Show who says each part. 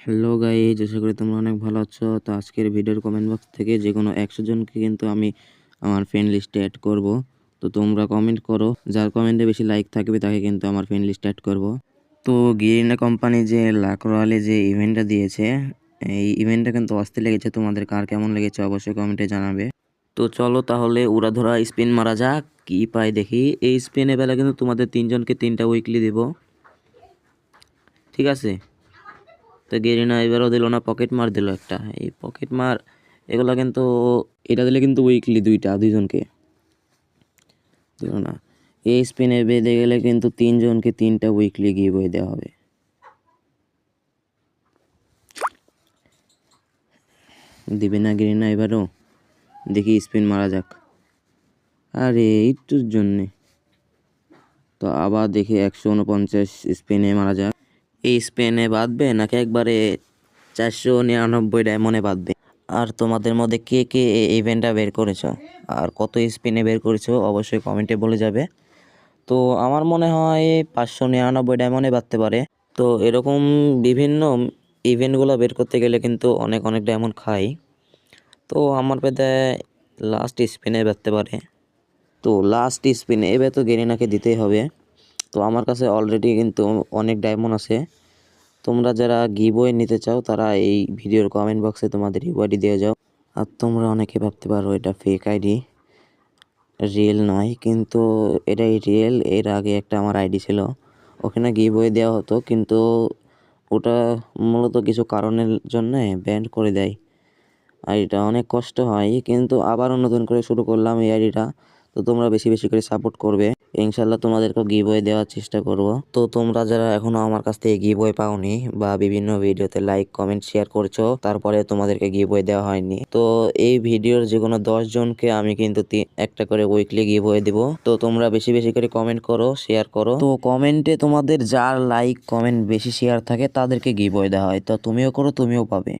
Speaker 1: Hello guys, আশা করি তোমরা অনেক ভালো আছো। তো আজকের ভিডিওর কমেন্ট বক্স থেকে যে কোনো 100 জনকে কিন্তু আমি আমার ফ্রেন্ড লিস্টে অ্যাড করব। তো তোমরা কমেন্ট করো, যার কমেন্টে বেশি লাইক থাকবে তাকে কিন্তু আমার ফ্রেন্ড লিস্টে অ্যাড করব। তো গেরিনা কোম্পানি যে লাক রয়ালে যে ইভেন্টটা দিয়েছে, এই ইভেন্টটা কিন্তু অস্থির লেগেছে। তোমাদের কার কেমন লেগেছে অবশ্যই কমেন্টে জানাবে। তো চলো তাহলে উড়াধরা স্পিন মারা যাক, কি পাই দেখি। এই স্পিনে বেলা কিন্তু তোমাদের 3 জনকে 3টা উইকলি দেব, ঠিক আছে? তো গেরিনা এবারও দিল না, পকেট মার দিল একটা। এই পকেট মার এগুলা কিন্তু, এটা দিলে কিন্তু উইকলি 2জনকে দিল না। এই স্পিনে বেঁধে গেলে কিন্তু 3জনকে 3টা উইকলি গিভ হয়ে দেওয়া হবে। দিবে না গেরিনা এবারও, দেখি স্পিন মারা যাক। আরে একটুর জন্যে তো আবার দেখি 149 স্পিনে মারা যাক। এই স্পিনে বাঁধবে নাকি একবারে 499 ডায়মন্ডে বাঁধবে? আর তোমাদের মধ্যে কে কে এই ইভেন্টটা বের করেছো আর কত স্পিনে বের করেছো অবশ্যই কমেন্টে বলে যাবে। তো আমার মনে হয় 599 ডায়মন্ডে বাঁধতে পারে। তো এরকম বিভিন্ন ইভেন্টগুলো বের করতে গেলে কিন্তু অনেক অনেক ডায়মন্ড খাই। তো আমার পেতে লাস্ট স্পিনে বাঁধতে পারে। তো লাস্ট স্পিনে এবার তো গেরিনাকে দিতেই হবে। তো আমার কাছে অলরেডি কিন্তু অনেক ডায়মন্ড আছে। তোমরা যারা গিভওয়ে নিতে চাও তারা এই ভিডিওর কমেন্ট বক্সে তোমাদের ইউআইডি দিয়ে যাও। আর তোমরা অনেকে ভাবতে পারো এটা ফেক আইডি, রিয়েল নয়, কিন্তু এটাই রিয়েল। এর আগে একটা আমার আইডি ছিল, ওখানে গিভওয়ে দেওয়া হতো, কিন্তু ওটা মূলত কিছু কারণের জন্য ব্যান করে দেয়। আইডিটা অনেক কষ্ট হয়, কিন্তু আবারও নতুন করে শুরু করলাম এই আইডিটা। তো তোমরা বেশি বেশি করে সাপোর্ট করবে, ইনশাল্লাহ তোমাদেরকে গিভওয়ে দেওয়ার চেষ্টা করব। তো তোমরা যারা এখনো আমার কাছ থেকে গিভওয়ে পাওনি বা বিভিন্ন ভিডিওতে লাইক কমেন্ট শেয়ার করছো, তারপরে তোমাদেরকে গিভওয়ে দেওয়া হয়নি, তো এই ভিডিওর যে কোনো 10 জনকে আমি কিন্তু একটা করে উইকলি গিভওয়ে দিব। তো তোমরা বেশি বেশি করে কমেন্ট করো, শেয়ার করো। তো কমেন্টে তোমাদের যার লাইক কমেন্ট বেশি শেয়ার থাকে তাদেরকে গিভওয়ে দেওয়া হয়। তো তুমিও করো, তুমিও পাবে।